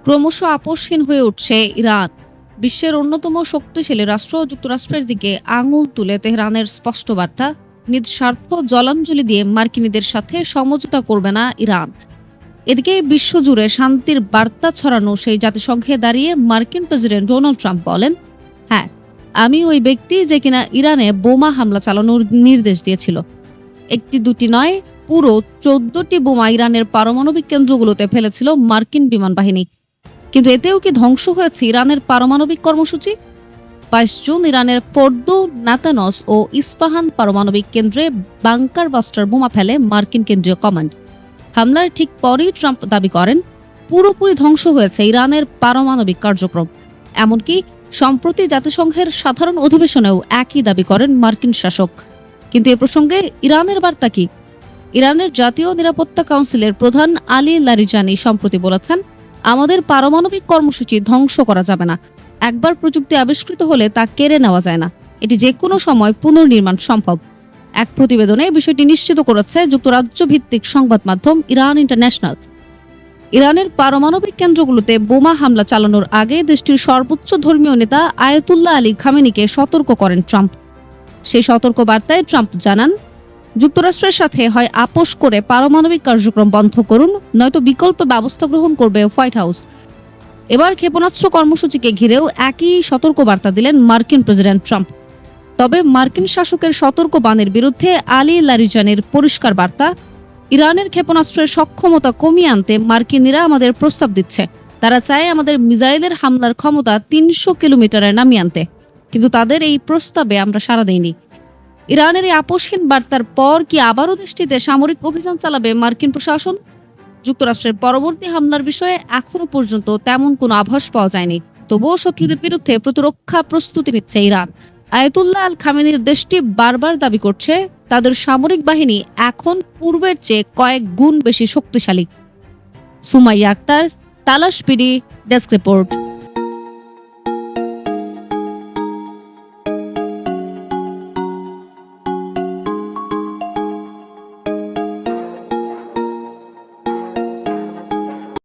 ক্রমশ আপোষহীন হয়ে উঠছে ইরান। বিশ্বের অন্যতম শক্তিশালী রাষ্ট্র যুক্তরাষ্ট্রের দিকে আঙুল তুলে তেহরানের স্পষ্ট বার্তা, নিজ স্বার্থ জলাঞ্জলি দিয়ে মার্কিনীদের সাথে সমঝোতা করবে না ইরান। এদিকে বিশ্বজুড়ে শান্তির বার্তা ছড়ানো সেই জাতিসংঘে দাঁড়িয়ে মার্কিন প্রেসিডেন্ট ডোনাল্ড ট্রাম্প বলেন, হ্যাঁ, আমি ওই ব্যক্তি যে কিনা ইরানে বোমা হামলা চালানোর নির্দেশ দিয়েছিল। একটি দুটি নয়, পুরো 14টি বোমা ইরানের পারমাণবিক কেন্দ্রগুলোতে ফেলেছিল মার্কিন বিমান বাহিনী। কিন্তু এতেও কি ধ্বংস হয়েছে ইরানের পারমাণবিক কর্মসূচি? 22 জুন ইরানের ফোর্দো, নাতানস ও ইস্পাহান পারমাণবিক কেন্দ্রে বাংকার বাস্টার বোমা ফেলে মার্কিন কেন্দ্রীয় কমান্ড। হামলার ঠিক পরেই ট্রাম্প দাবি করেন, পুরোপুরি ধ্বংস হয়েছে ইরানের পারমাণবিক কার্যক্রম। এমনকি সম্প্রতি জাতিসংঘের সাধারণ অধিবেশনেও একই দাবি করেন মার্কিন শাসক। কিন্তু এ প্রসঙ্গে ইরানের বার্তা কি? ইরানের জাতীয় নিরাপত্তা কাউন্সিলের প্রধান আলী লারিজানি সম্প্রতি বলেছেন, আমাদের পারমাণবিক কর্মসূচি ধ্বংস করা যাবে না। একবার প্রযুক্তি আবিষ্কৃত হলে তা কেড়ে নেওয়া যায় না। এটি যে কোনো সময় পুনর্নির্মাণ সম্ভব। এক প্রতিবেদনে বিষয়টি নিশ্চিত করেছে যুক্তরাজ্য ভিত্তিক সংবাদ মাধ্যম ইরান ইন্টারন্যাশনাল। ইরানের পারমাণবিক কেন্দ্রগুলোতে বোমা হামলা চালানোর আগে দেশটির সর্বোচ্চ ধর্মীয় নেতা আয়াতুল্লাহ আলী খামেনিকে সতর্ক করেন ট্রাম্প। সেই সতর্ক বার্তায় ট্রাম্প জানান, যুক্তরাষ্ট্রের সাথে হয় আপোষ করে পারমাণবিক কার্যক্রম বন্ধ করুন, নয়তো বিকল্প ব্যবস্থা গ্রহণ করবে হোয়াইট হাউস। এবার ক্ষেপণাস্ত্র কর্মসূচিকে ঘিরেও একই সতর্কবার্তা দিলেন মার্কিন প্রেসিডেন্ট ট্রাম্প। তবে মার্কিন শাসকের সতর্ক বাণীর বিরুদ্ধে আলী লারিজানির পরিষ্কার বার্তা, ইরানের ক্ষেপণাস্ত্রের সক্ষমতা কমিয়ে আনতে মার্কিনিরা আমাদের প্রস্তাব দিচ্ছে। তারা চায় আমাদের মিসাইলের হামলার ক্ষমতা 300 কিলোমিটারে নামিয়ে আনতে, কিন্তু তাদের এই প্রস্তাবে আমরা সাড়া দেইনি। ইরানের এই আপোষহীন বার্তার পর কি আবারও দেশটিতে সামরিক অভিযান চালাবে মার্কিন প্রশাসন? যুক্তরাষ্ট্রের পরবর্তী হামলার বিষয়ে এখনো পর্যন্ত তেমন কোনো আভাস পাওয়া যায়নি। তবুও শত্রুদের বিরুদ্ধে প্রতিরক্ষা প্রস্তুতি নিচ্ছে ইরান। আয়াতুল্লাহ আল খামেনির দেশটি বারবার দাবি করছে, তাদের সামরিক বাহিনী এখন পূর্বের চেয়ে কয়েক গুণ বেশি শক্তিশালী। সুমাইয়া আক্তার, তালাশ পিডি, ডেস্ক রিপোর্ট।